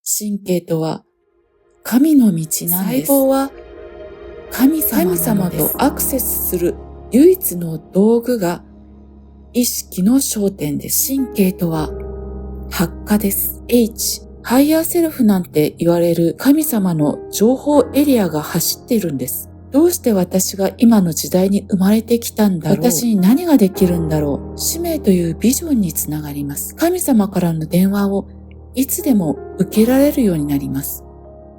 神経とは神の道なんです。細胞は神様とアクセスする唯一の道具が意識の焦点です。神経とは発火です。ハイヤーセルフなんて言われる神様の情報エリアが走っているんです。どうして私が今の時代に生まれてきたんだろう。私に何ができるんだろう。使命というビジョンにつながります。神様からの電話をいつでも受けられるようになります。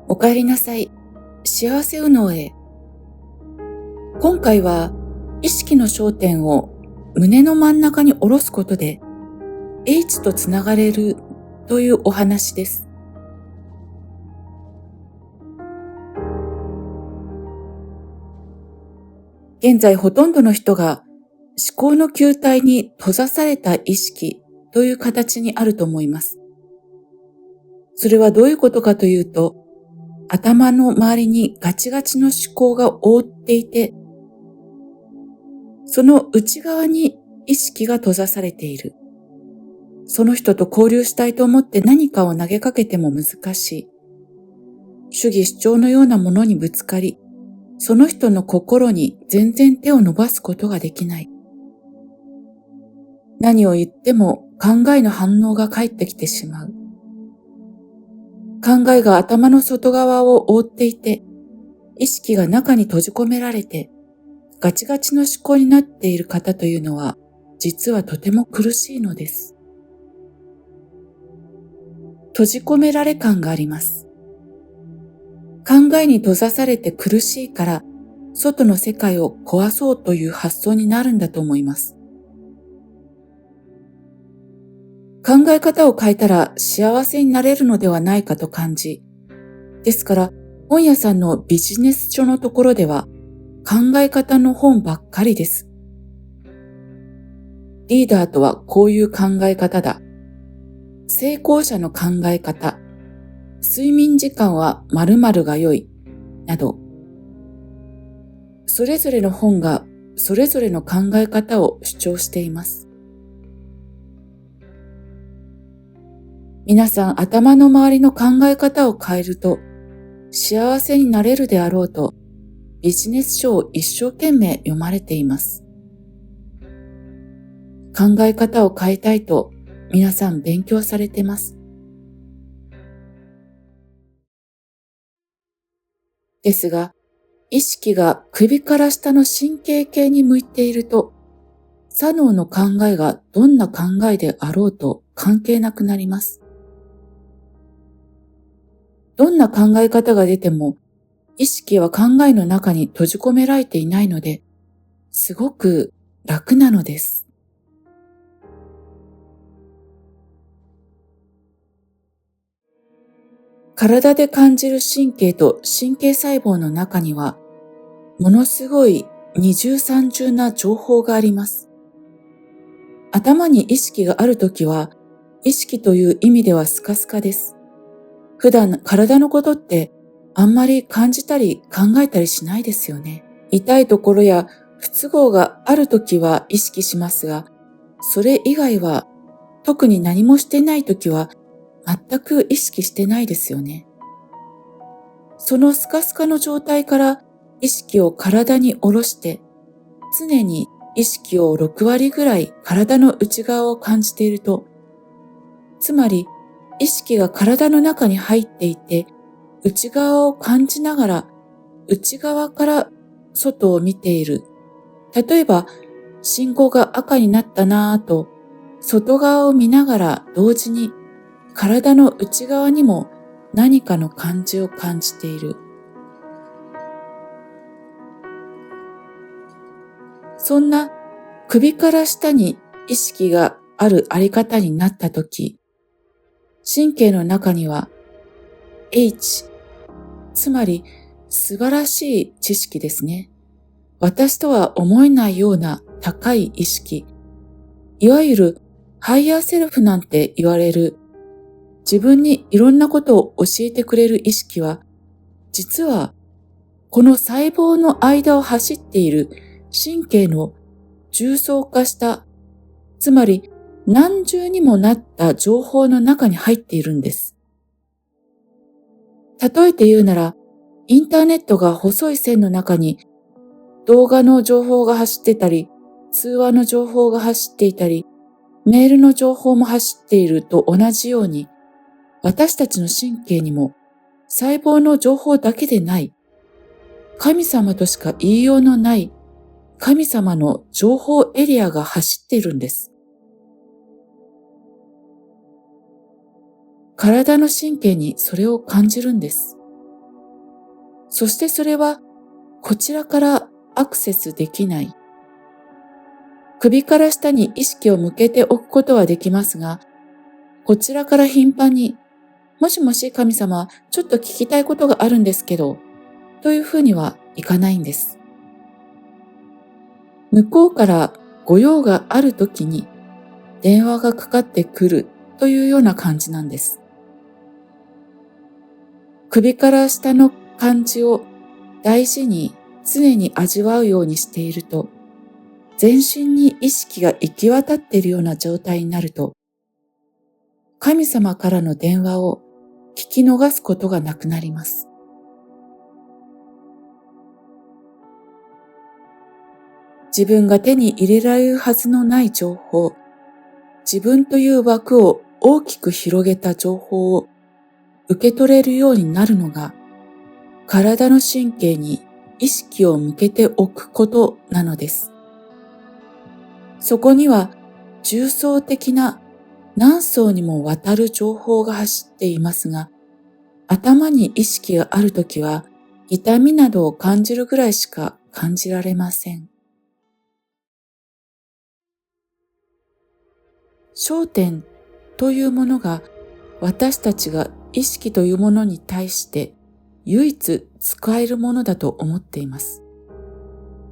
お帰りなさい。幸せ右脳へ。今回は意識の焦点を胸の真ん中に下ろすことで H とつながれるというお話です。現在ほとんどの人が思考の球体に閉ざされた意識という形にあると思います。それはどういうことかというと、頭の周りにガチガチの思考が覆っていて、その内側に意識が閉ざされている。その人と交流したいと思って何かを投げかけても難しい。主義主張のようなものにぶつかり、その人の心に全然手を伸ばすことができない。何を言っても考えの反応が返ってきてしまう。考えが頭の外側を覆っていて、意識が中に閉じ込められて、ガチガチの思考になっている方というのは、実はとても苦しいのです。閉じ込められ感があります。考えに閉ざされて苦しいから、外の世界を壊そうという発想になるんだと思います。考え方を変えたら幸せになれるのではないかと感じ、ですから本屋さんのビジネス書のところでは考え方の本ばっかりです。リーダーとはこういう考え方だ。成功者の考え方。睡眠時間は〇〇が良い。など、それぞれの本がそれぞれの考え方を主張しています。皆さん頭の周りの考え方を変えると幸せになれるであろうとビジネス書を一生懸命読まれています。考え方を変えたいと皆さん勉強されています。ですが、意識が首から下の神経系に向いていると、左脳の考えがどんな考えであろうと関係なくなります。どんな考え方が出ても、意識は考えの中に閉じ込められていないので、すごく楽なのです。体で感じる神経と神経細胞の中には、ものすごい二重三重な情報があります。頭に意識があるときは、意識という意味ではスカスカです。普段体のことってあんまり感じたり考えたりしないですよね。痛いところや不都合があるときは意識しますが、それ以外は特に何もしてないときは全く意識してないですよね。そのスカスカの状態から意識を体に下ろして、常に意識を6割ぐらい体の内側を感じていると、つまり意識が体の中に入っていて、内側を感じながら内側から外を見ている。例えば、信号が赤になったなぁと、外側を見ながら同時に体の内側にも何かの感じを感じている。そんな首から下に意識があるあり方になったとき、神経の中には H、つまり素晴らしい知識ですね。私とは思えないような高い意識、いわゆるハイヤーセルフなんて言われる自分にいろんなことを教えてくれる意識は、実はこの細胞の間を走っている神経の重層化した、つまり何重にもなった情報の中に入っているんです。例えて言うなら、インターネットが細い線の中に動画の情報が走ってたり、通話の情報が走っていたり、メールの情報も走っていると同じように、私たちの神経にも細胞の情報だけでない、神様としか言いようのない神様の情報エリアが走っているんです。体の神経にそれを感じるんです。そしてそれはこちらからアクセスできない。首から下に意識を向けておくことはできますが、こちらから頻繁に、もしもし神様、ちょっと聞きたいことがあるんですけど、というふうにはいかないんです。向こうからご用があるときに電話がかかってくるというような感じなんです。首から下の感じを大事に常に味わうようにしていると、全身に意識が行き渡っているような状態になると、神様からの電話を聞き逃すことがなくなります。自分が手に入れられるはずのない情報、自分という枠を大きく広げた情報を受け取れるようになるのが、体の神経に意識を向けておくことなのです。そこには重層的な何層にもわたる情報が走っていますが、頭に意識があるときは痛みなどを感じるぐらいしか感じられません。焦点というものが私たちが意識というものに対して唯一使えるものだと思っています。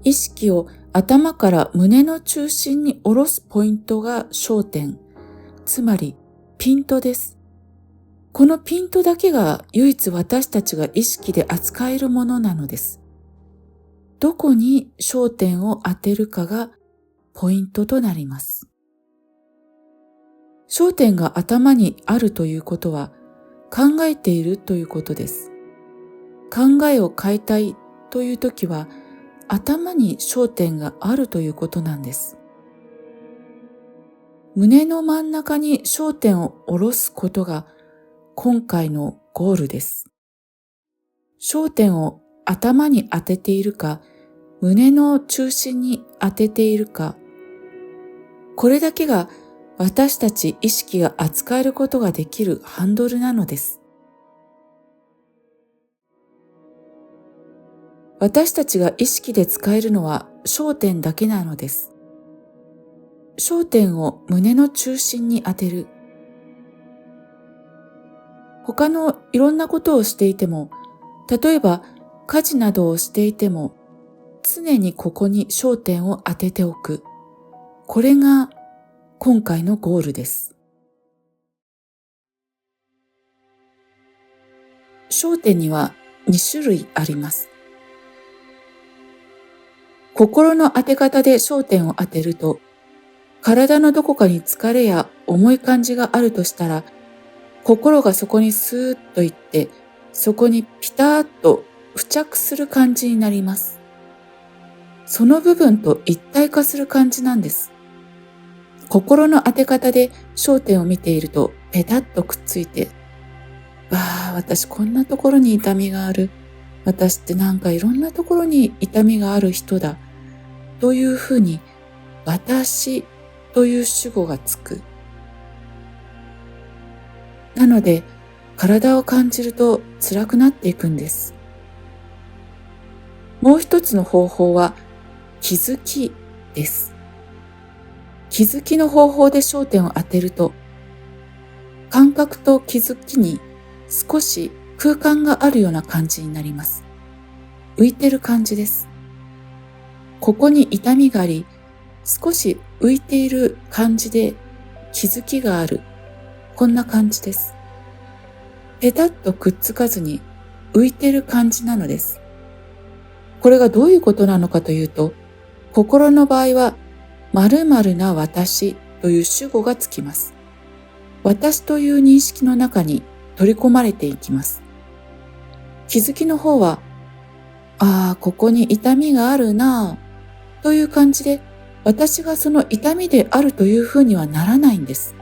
意識を頭から胸の中心に下ろすポイントが焦点、つまりピントです。このピントだけが唯一私たちが意識で扱えるものなのです。どこに焦点を当てるかがポイントとなります。焦点が頭にあるということは考えているということです。考えを変えたいというときは頭に焦点があるということなんです。胸の真ん中に焦点を下ろすことが今回のゴールです。焦点を頭に当てているか、胸の中心に当てているか、これだけが私たち意識が扱えることができるハンドルなのです。私たちが意識で使えるのは焦点だけなのです。焦点を胸の中心に当てる。他のいろんなことをしていても、例えば家事などをしていても、常にここに焦点を当てておく。これが今回のゴールです。焦点には2種類あります。心の当て方で焦点を当てると、体のどこかに疲れや重い感じがあるとしたら、心がそこにスーッといって、そこにピタッと付着する感じになります。その部分と一体化する感じなんです。心の当て方で焦点を見ているとペタッとくっついて、わあ、私こんなところに痛みがある。私ってなんかいろんなところに痛みがある人だ。というふうに、私という主語がつく。なので、体を感じると辛くなっていくんです。もう一つの方法は、気づきです。気づきの方法で焦点を当てると、感覚と気づきに少し空間があるような感じになります。浮いてる感じです。ここに痛みがあり、少し浮いている感じで気づきがある。こんな感じです。ペタッとくっつかずに浮いている感じなのです。これがどういうことなのかというと、心の場合は〇〇な私という主語がつきます。私という認識の中に取り込まれていきます。気づきの方は、ここに痛みがあるなぁ、という感じで、私がその痛みであるというふうにはならないんです。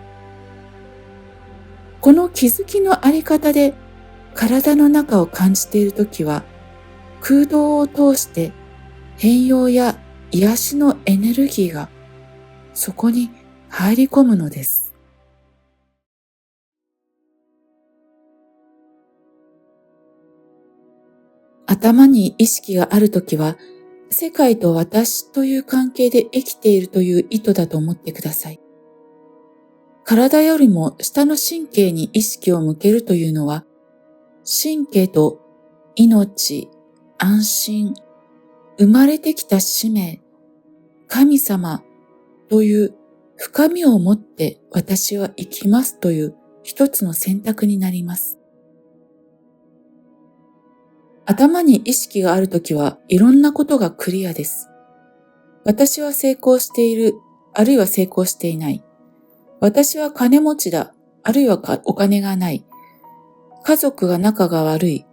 この気づきのあり方で体の中を感じているときは、空洞を通して変容や癒しのエネルギーがそこに入り込むのです。頭に意識があるときは、世界と私という関係で生きているという意図だと思ってください。体よりも下の神経に意識を向けるというのは、神経と命、安心、生まれてきた使命、神様という深みを持って私は生きますという一つの選択になります。頭に意識があるときはいろんなことがクリアです。私は成功している、あるいは成功していない。私は金持ちだ、あるいはお金がない。家族が仲が悪い。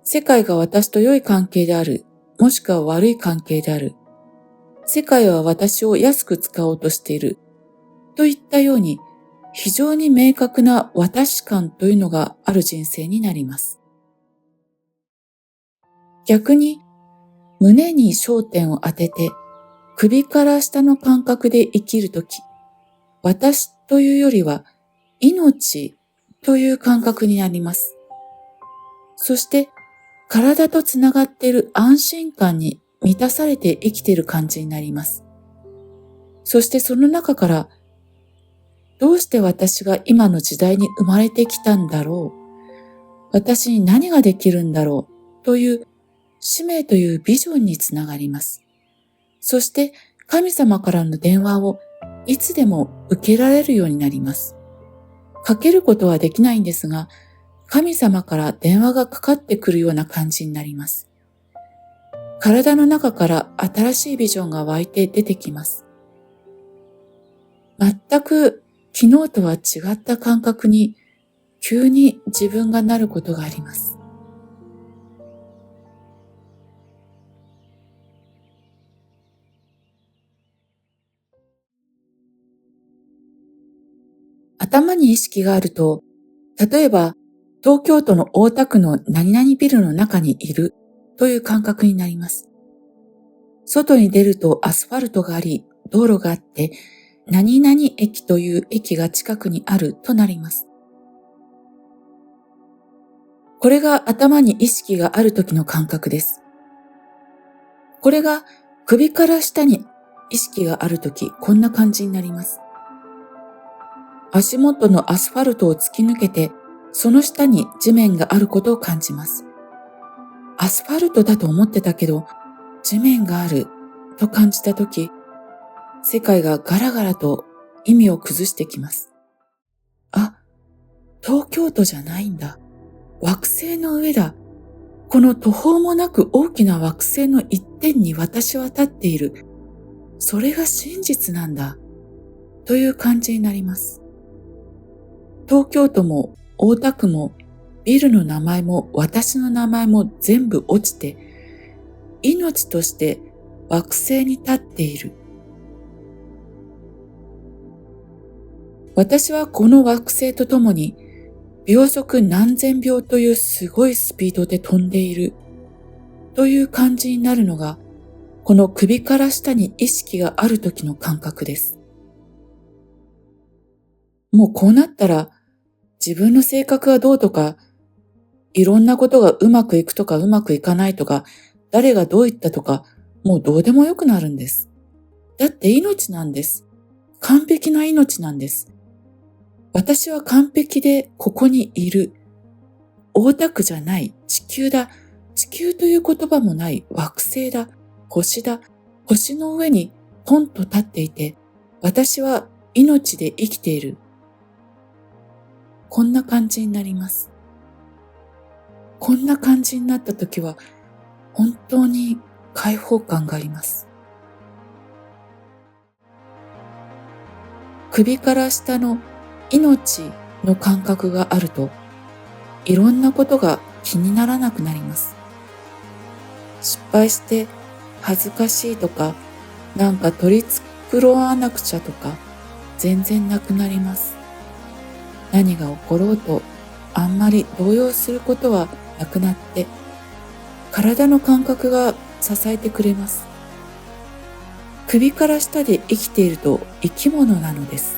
世界が私と良い関係である、もしくは悪い関係である。世界は私を安く使おうとしている。といったように、非常に明確な私感というのがある人生になります。逆に、胸に焦点を当てて、首から下の感覚で生きるとき、私というよりは、命という感覚になります。そして、体とつながっている安心感に満たされて生きている感じになります。そしてその中から、どうして私が今の時代に生まれてきたんだろう、私に何ができるんだろうという使命というビジョンにつながります。そして神様からの電話をいつでも受けられるようになります。かけることはできないんですが、神様から電話がかかってくるような感じになります。体の中から新しいビジョンが湧いて出てきます。全く昨日とは違った感覚に急に自分がなることがあります。頭に意識があると、例えば東京都の大田区の何々ビルの中にいるという感覚になります。外に出るとアスファルトがあり、道路があって、何々駅という駅が近くにあるとなります。これが頭に意識がある時の感覚です。これが首から下に意識がある時、こんな感じになります。足元のアスファルトを突き抜けて、その下に地面があることを感じます。アスファルトだと思ってたけど、地面があると感じたとき、世界がガラガラと意味を崩してきます。あ、東京都じゃないんだ。惑星の上だ。この途方もなく大きな惑星の一点に私は立っている。それが真実なんだ。という感じになります。東京都も大田区もビルの名前も私の名前も全部落ちて、命として惑星に立っている。私はこの惑星とともに秒速何千秒というすごいスピードで飛んでいるという感じになるのが、この首から下に意識がある時の感覚です。もうこうなったら自分の性格はどうとか、いろんなことがうまくいくとかうまくいかないとか、誰がどう言ったとか、もうどうでもよくなるんです。だって命なんです。完璧な命なんです。私は完璧でここにいる。大田区じゃない、地球だ。地球という言葉もない惑星だ。星だ。星の上にポンと立っていて、私は命で生きている。こんな感じになります。こんな感じになった時は、本当に解放感があります。首から下の命の感覚があると、いろんなことが気にならなくなります。失敗して恥ずかしいとか、なんか取り繕わなくちゃとか、全然なくなります。何が起ころうと、あんまり動揺することはなくなって、体の感覚が支えてくれます。首から下で生きていると生き物なのです。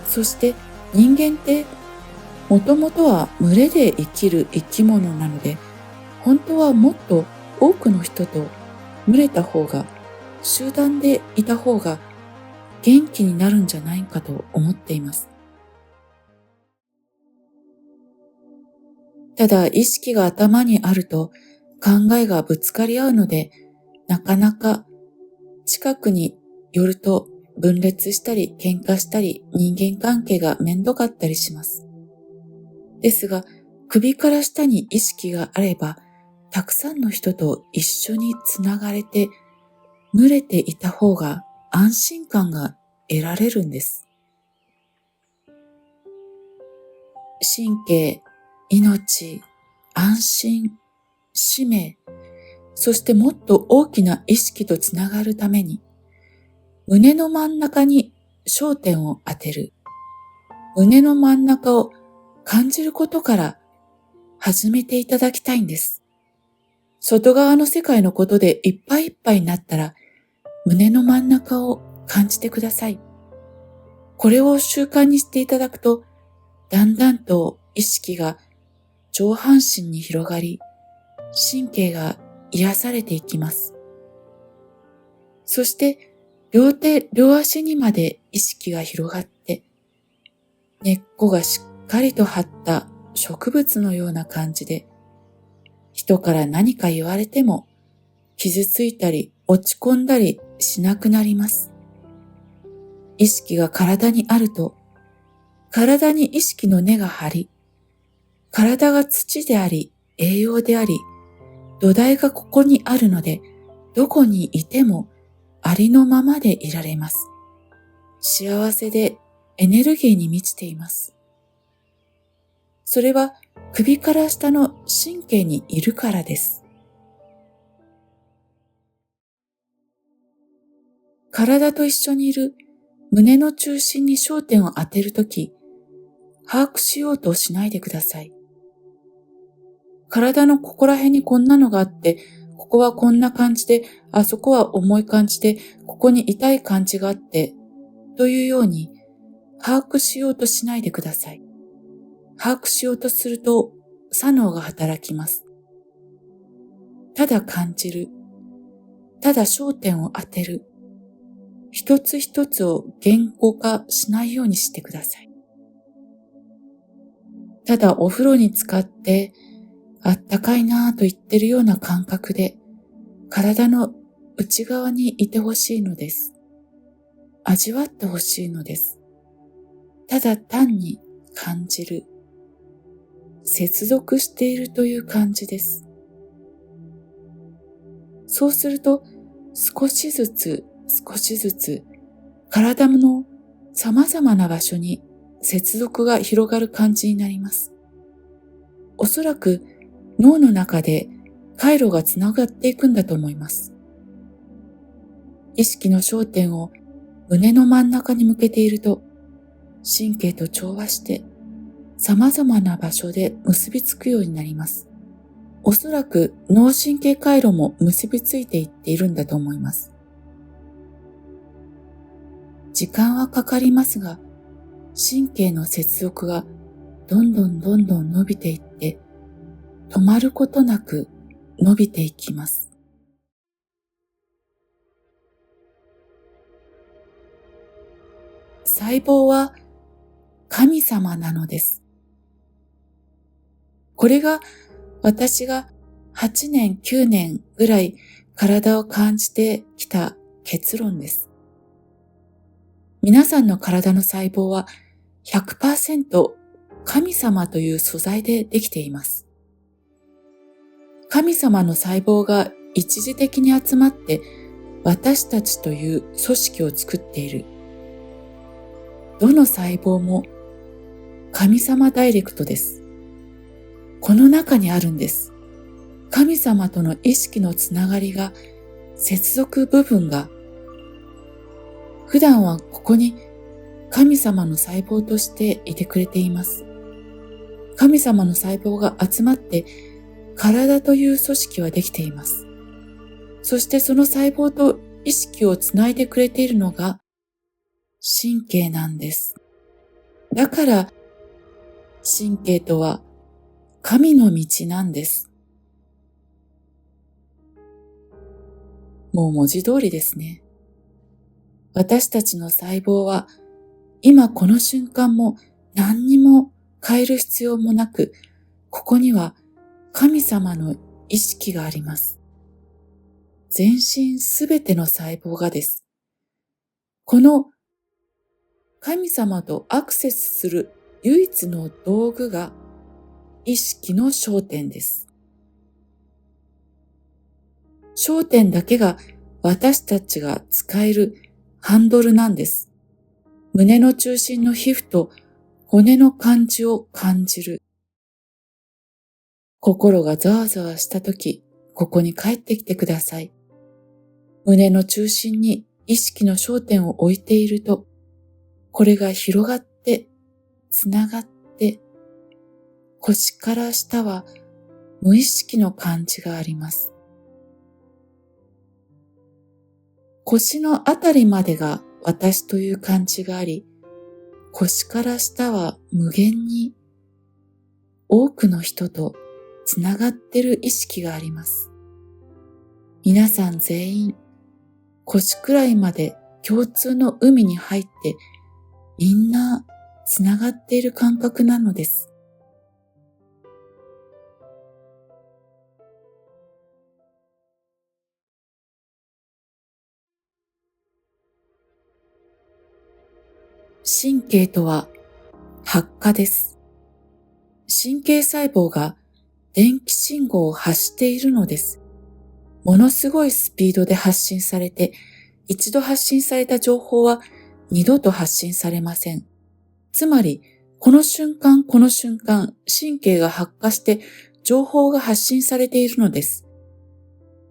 そして人間ってもともとは群れで生きる生き物なので、本当はもっと多くの人と群れた方が、集団でいた方が元気になるんじゃないかと思っています。ただ意識が頭にあると考えがぶつかり合うので、なかなか近くに寄ると分裂したり喧嘩したり人間関係がめんどかったりします。ですが、首から下に意識があれば、たくさんの人と一緒につながれて、群れていた方が安心感が得られるんです。神経、命、安心、使命、そしてもっと大きな意識とつながるために、胸の真ん中に焦点を当てる。胸の真ん中を感じることから始めていただきたいんです。外側の世界のことでいっぱいいっぱいになったら、胸の真ん中を感じてください。これを習慣にしていただくと、だんだんと意識が上半身に広がり、神経が癒されていきます。そして、両手、両足にまで意識が広がって、根っこがしっかりと張った植物のような感じで、人から何か言われても傷ついたり落ち込んだりしなくなります。意識が体にあると、体に意識の根が張り、体が土であり、栄養であり、土台がここにあるので、どこにいてもありのままでいられます。幸せでエネルギーに満ちています。それは首から下の神経にいるからです。体と一緒にいる胸の中心に焦点を当てるとき、把握しようとしないでください。体のここら辺にこんなのがあって、ここはこんな感じで、あそこは重い感じで、ここに痛い感じがあって、というように把握しようとしないでください。把握しようとすると、左脳が働きます。ただ感じる。ただ焦点を当てる。一つ一つを言語化しないようにしてください。ただお風呂に浸かってあったかいなぁと言ってるような感覚で体の内側にいてほしいのです。味わってほしいのです。ただ単に感じる。接続しているという感じです。そうすると少しずつ体の様々な場所に接続が広がる感じになります。おそらく脳の中で回路がつながっていくんだと思います。意識の焦点を胸の真ん中に向けていると、神経と調和して様々な場所で結びつくようになります。おそらく脳神経回路も結びついていっているんだと思います。時間はかかりますが、神経の接続がどんどん伸びていって、止まることなく伸びていきます。細胞は神様なのです。これが私が8年、9年ぐらい体を感じてきた結論です。皆さんの体の細胞は 100% 神様という素材でできています。神様の細胞が一時的に集まって私たちという組織を作っている。どの細胞も神様ダイレクトです。この中にあるんです。神様との意識のつながりが、接続部分が、普段はここに神様の細胞としていてくれています。神様の細胞が集まって体という組織はできています。そしてその細胞と意識をつないでくれているのが神経なんです。だから神経とは神の道なんです。もう文字通りですね。私たちの細胞は今この瞬間も何にも変える必要もなく、ここには神様の意識があります。全身すべての細胞がです。この神様とアクセスする唯一の道具が意識の焦点です。焦点だけが私たちが使えるハンドルなんです。胸の中心の皮膚と骨の感じを感じる。心がざわざわしたとき、ここに帰ってきてください。胸の中心に意識の焦点を置いていると、これが広がって、つながって、腰から下は無意識の感じがあります。腰のあたりまでが私という感じがあり、腰から下は無限に多くの人とつながっている意識があります。皆さん全員腰くらいまで共通の海に入ってみんなつながっている感覚なのです。神経とは発火です。神経細胞が電気信号を発しているのです。ものすごいスピードで発信されて、一度発信された情報は二度と発信されません。つまり、この瞬間この瞬間、神経が発火して情報が発信されているのです。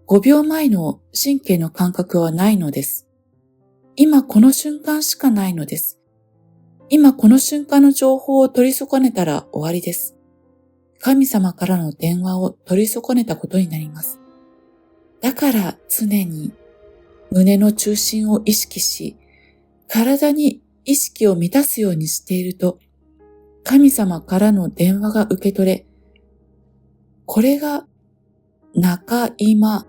5秒前の神経の感覚はないのです。今この瞬間しかないのです。今この瞬間の情報を取り損ねたら終わりです。神様からの電話を取り損ねたことになります。だから常に胸の中心を意識し、体に意識を満たすようにしていると、神様からの電話が受け取れ、これが中今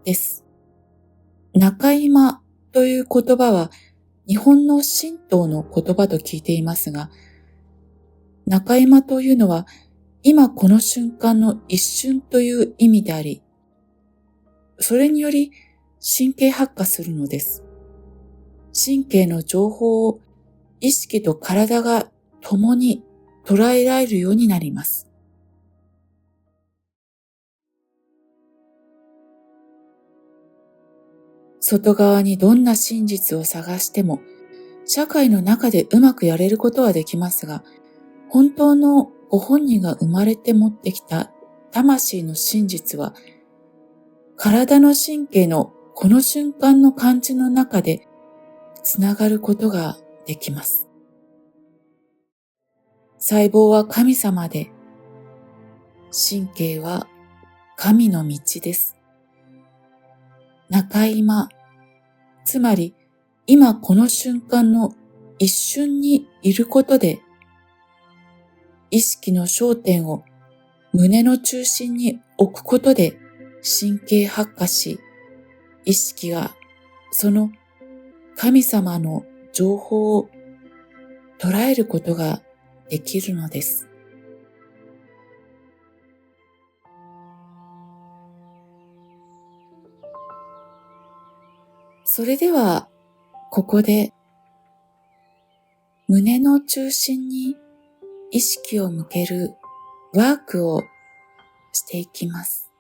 です。中今という言葉は日本の神道の言葉と聞いていますが、中今というのは今この瞬間の一瞬という意味であり、それにより神経発火するのです。神経の情報を意識と体が共に捉えられるようになります。外側にどんな真実を探しても、社会の中でうまくやれることはできますが、本当のご本人が生まれて持ってきた魂の真実は、体の神経のこの瞬間の感じの中でつながることができます。細胞は神様で、神経は神の道です。中今、つまり今この瞬間の一瞬にいることで、意識の焦点を胸の中心に置くことで神経発火し、意識がその神様の情報を捉えることができるのです。それでは、ここで胸の中心に意識を向けるワークをしていきます。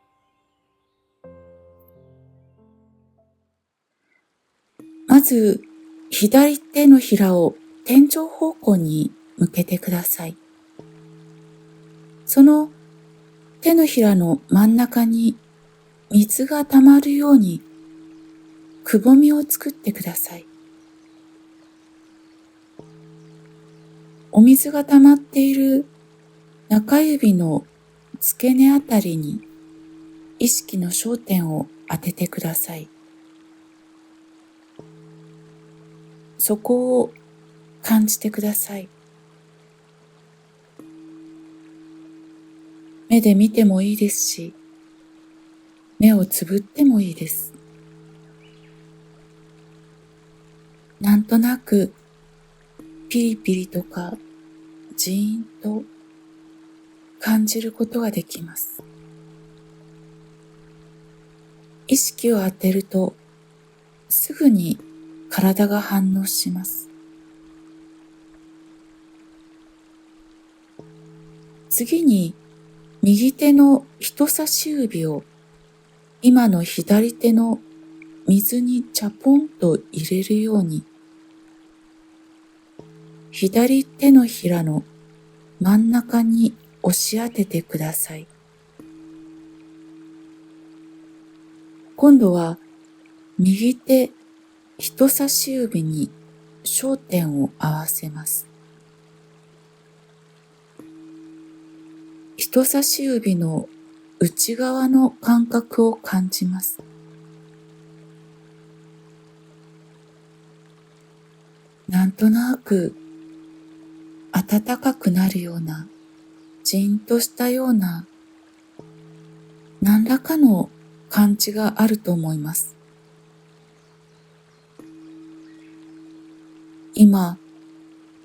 まず、左手のひらを天井方向に向けてください。その手のひらの真ん中に水が溜まるようにくぼみを作ってください。お水が溜まっている中指の付け根あたりに意識の焦点を当ててください。そこを感じてください。目で見てもいいですし、目をつぶってもいいです。なんとなくピリピリとかジーンと感じることができます。意識を当てるとすぐに体が反応します。次に右手の人差し指を今の左手の水にチャポンと入れるように左手のひらの真ん中に押し当ててください。今度は右手人差し指に焦点を合わせます。人差し指の内側の感覚を感じます。なんとなく暖かくなるような、じんとしたような、何らかの感じがあると思います。今、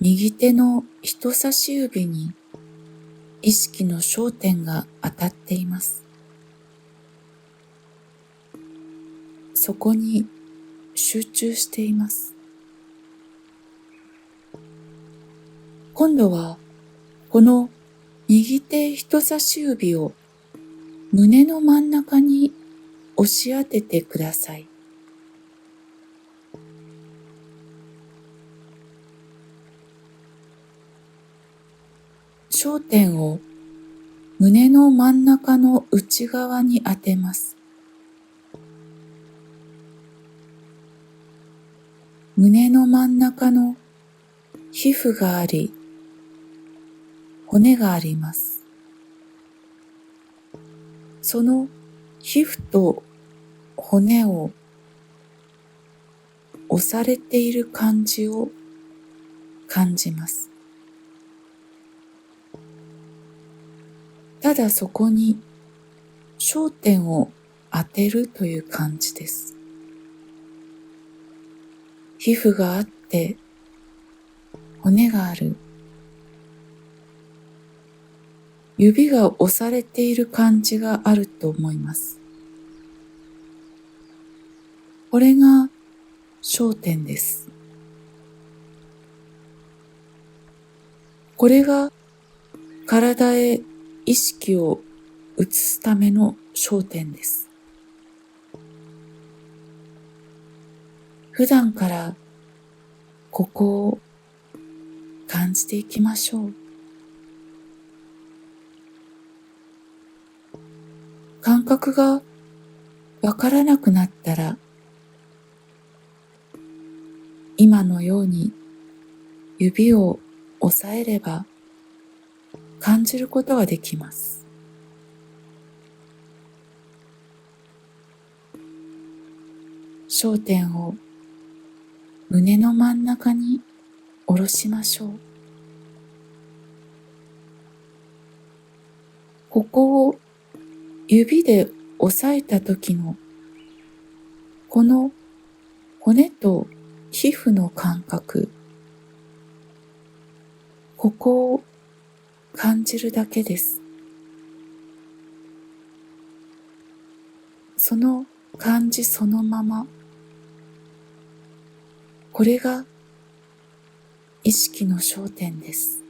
右手の人差し指に意識の焦点が当たっています。そこに集中しています。今度はこの右手人差し指を胸の真ん中に押し当ててください。焦点を胸の真ん中の内側に当てます。胸の真ん中の皮膚があり、骨があります。その皮膚と骨を押されている感じを感じます。ただそこに焦点を当てるという感じです。皮膚があって骨がある。指が押されている感じがあると思います。これが焦点です。これが体へ意識を移すための焦点です。普段からここを感じていきましょう。感覚がわからなくなったら、今のように指を押さえれば感じることができます。焦点を胸の真ん中に下ろしましょう。ここを指で押さえた時のこの骨と皮膚の感覚、ここを感じるだけです。その感じそのまま、これが意識の焦点です。